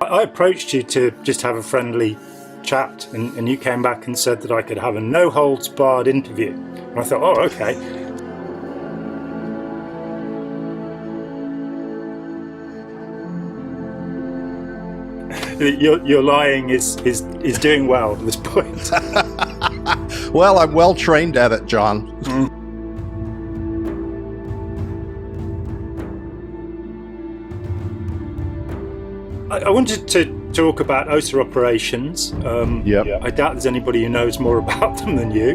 I approached you to just have a friendly chat, and you came back and said that I could have a no-holds-barred interview. And I thought, oh, okay. Your lying is doing well at this point. Well, I'm well trained at it, John. I wanted to talk about OSA operations. I doubt there's anybody who knows more about them than you.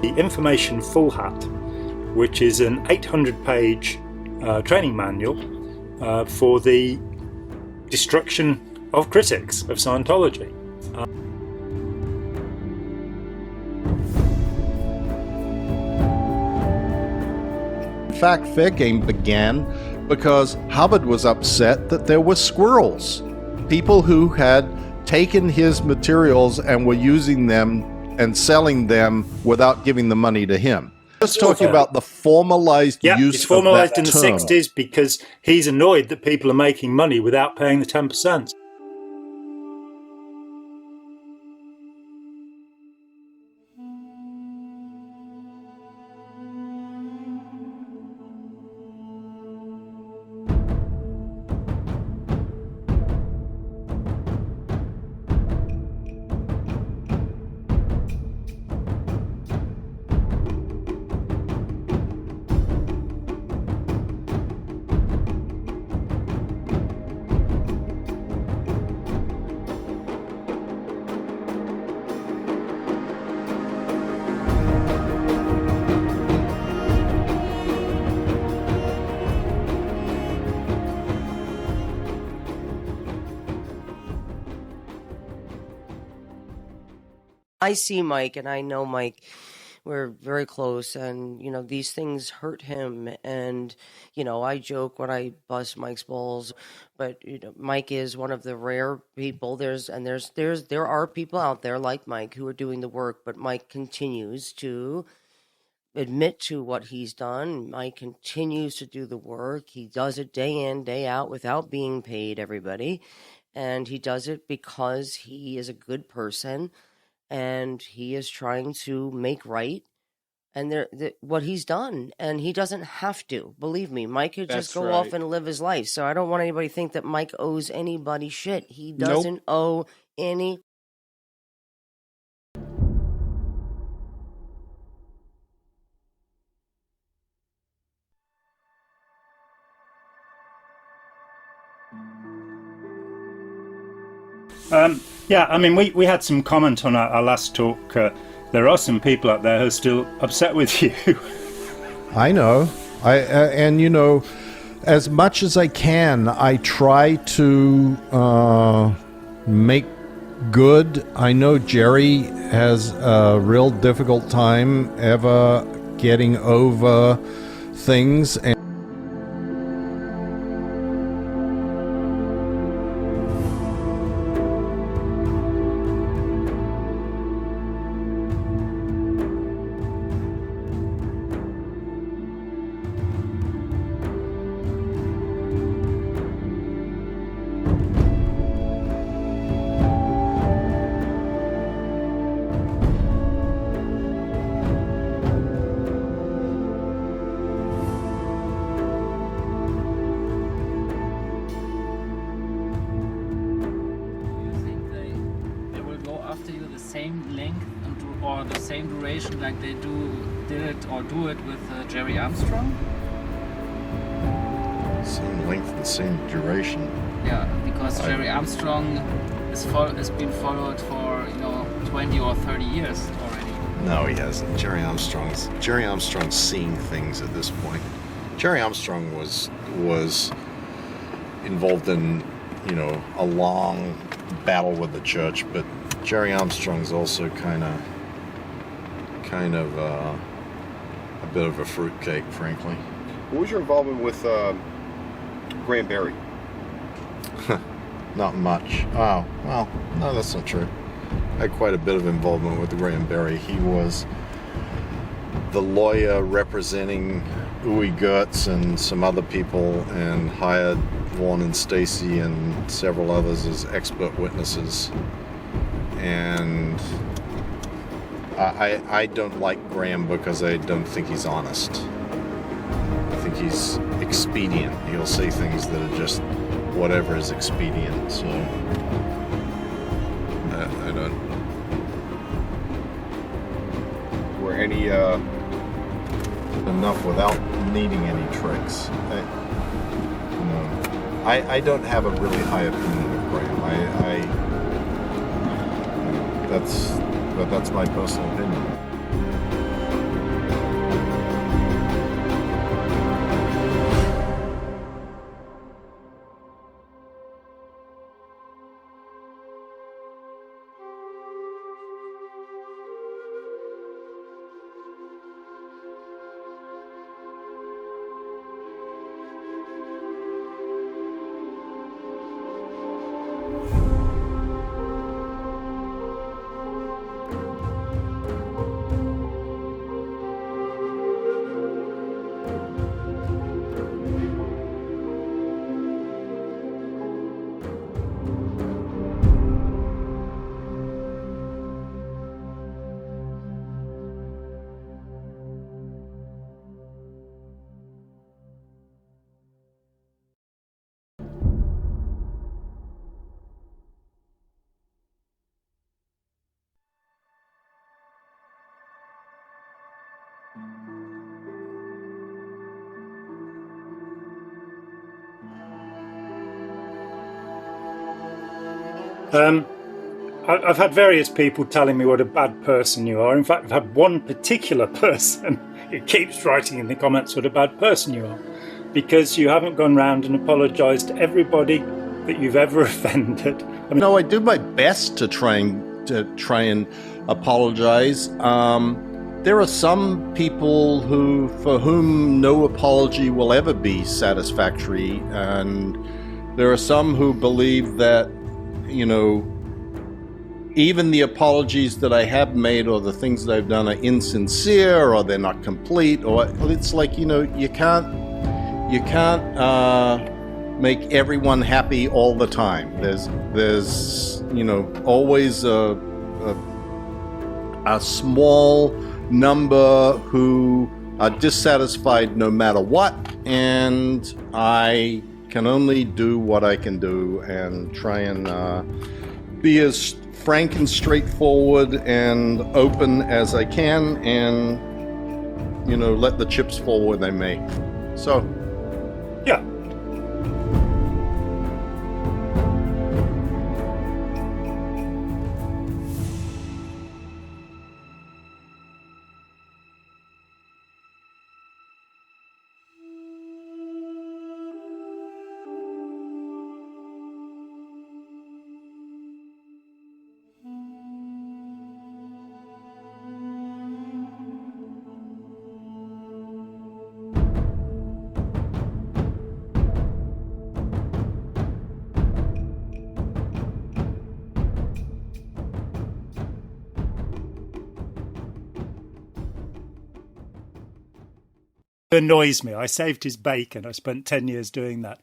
The Information Full Hat, which is an 800-page training manual for the destruction of critics of Scientology. In fact, fair game began because Hubbard was upset that there were squirrels, people who had taken his materials and were using them and selling them without giving the money to him. Just talking about the formalized use it's formalized of that in the 60s because he's annoyed that people are making money without paying the 10%. I see Mike, and I know Mike. We're very close, and, you know, these things hurt him. And, you know, I joke when I bust Mike's balls, but, you know, Mike is one of the rare people. There are people out there like Mike who are doing the work, but Mike continues to admit to what he's done. Mike continues to do the work. He does it day in, day out without being paid, everybody. And he does it because he is a good person. And he is trying to make right, and what he's done, and he doesn't have to. Believe me, Mike could just go off and live his life. So I don't want anybody to think that Mike owes anybody shit. He doesn't owe any. Yeah, I mean, we had some comment on our last talk. There are some people out there who are still upset with you. I know. And, you know, as much as I can, I try to make good. I know Jerry has a real difficult time ever getting over things. And like they do it with Jerry Armstrong? Same length and same duration. Yeah, because Jerry Armstrong has been followed for 20 or 30 years already. No, he hasn't. Jerry Armstrong's seeing things at this point. Jerry Armstrong was involved in a long battle with the church, but Jerry Armstrong's also kind of a bit of a fruitcake, frankly. What was your involvement with Graham Berry? Not much. Oh, well, no, that's not true. I had quite a bit of involvement with Graham Berry. He was the lawyer representing Uwe Gertz and some other people, and hired Vaughn and Stacy and several others as expert witnesses. And I don't like Graham because I don't think he's honest. I think he's expedient. He'll say things that are just whatever is expedient. So I don't. Were any Enough without needing any tricks. I don't have a really high opinion of Graham. That's my personal opinion. I've had various people telling me what a bad person you are. In fact, I've had one particular person who keeps writing in the comments what a bad person you are, because you haven't gone round and apologised to everybody that you've ever offended. I mean, No, I do my best to try and apologize. There are some people for whom no apology will ever be satisfactory, and there are some who believe that, even the apologies that I have made or the things that I've done are insincere, or they're not complete, or it's like, you can't make everyone happy all the time. There's always a small number who are dissatisfied no matter what, and I can only do what I can do and try and be as frank and straightforward and open as I can, and let the chips fall where they may. So yeah. Annoys me. I saved his bacon. I spent 10 years doing that.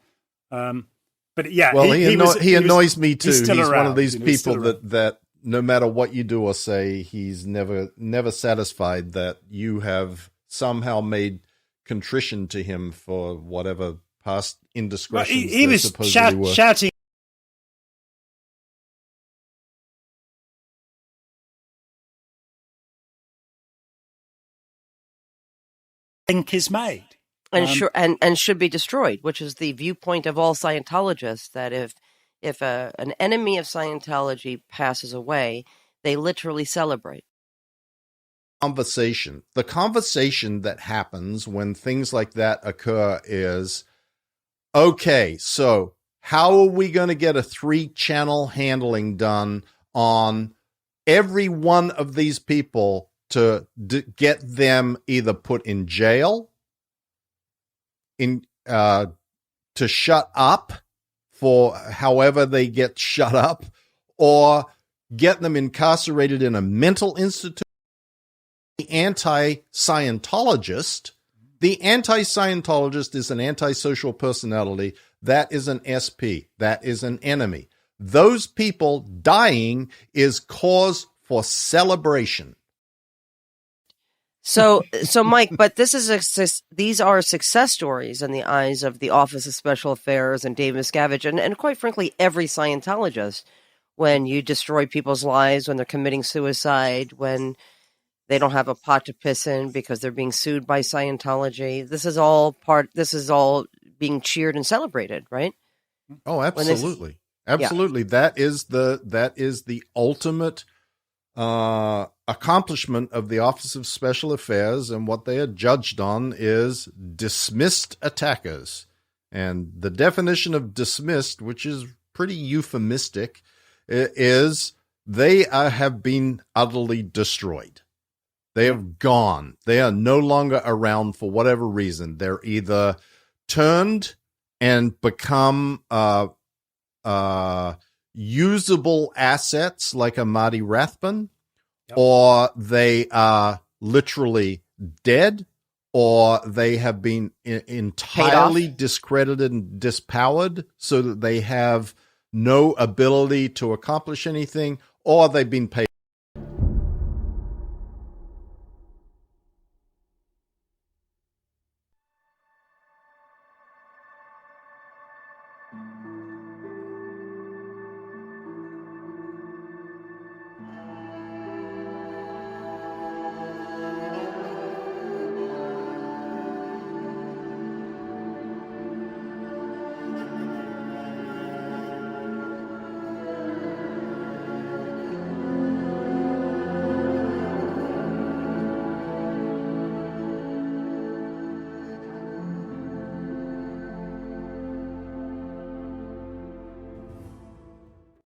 But yeah, well, he annoys me too. He's around, one of these people that no matter what you do or say, he's never satisfied that you have somehow made contrition to him for whatever past indiscretions he was shouting. Think is made. And should be destroyed, which is the viewpoint of all Scientologists, that if an enemy of Scientology passes away, they literally celebrate. The conversation that happens when things like that occur is, okay, so how are we going to get a 3-channel handling done on every one of these people to get them either put in jail, to shut up for however they get shut up, or get them incarcerated in a mental institution? the anti-Scientologist. The anti-Scientologist is an antisocial personality. That is an SP. That is an enemy. Those people dying is cause for celebration. So Mike, but these are success stories in the eyes of the Office of Special Affairs and Dave Miscavige, and quite frankly, every Scientologist. When you destroy people's lives, when they're committing suicide, when they don't have a pot to piss in because they're being sued by Scientology, this is all being cheered and celebrated, right? Oh, absolutely. Absolutely. Yeah. That is the ultimate accomplishment of the Office of Special Affairs, and what they are judged on is dismissed attackers. And the definition of dismissed, which is pretty euphemistic, is they have been utterly destroyed. They have gone. They are no longer around for whatever reason. They're either turned and become usable assets like a Marty Rathbun, or they are literally dead, or they have been entirely discredited and dispowered so that they have no ability to accomplish anything, or they've been paid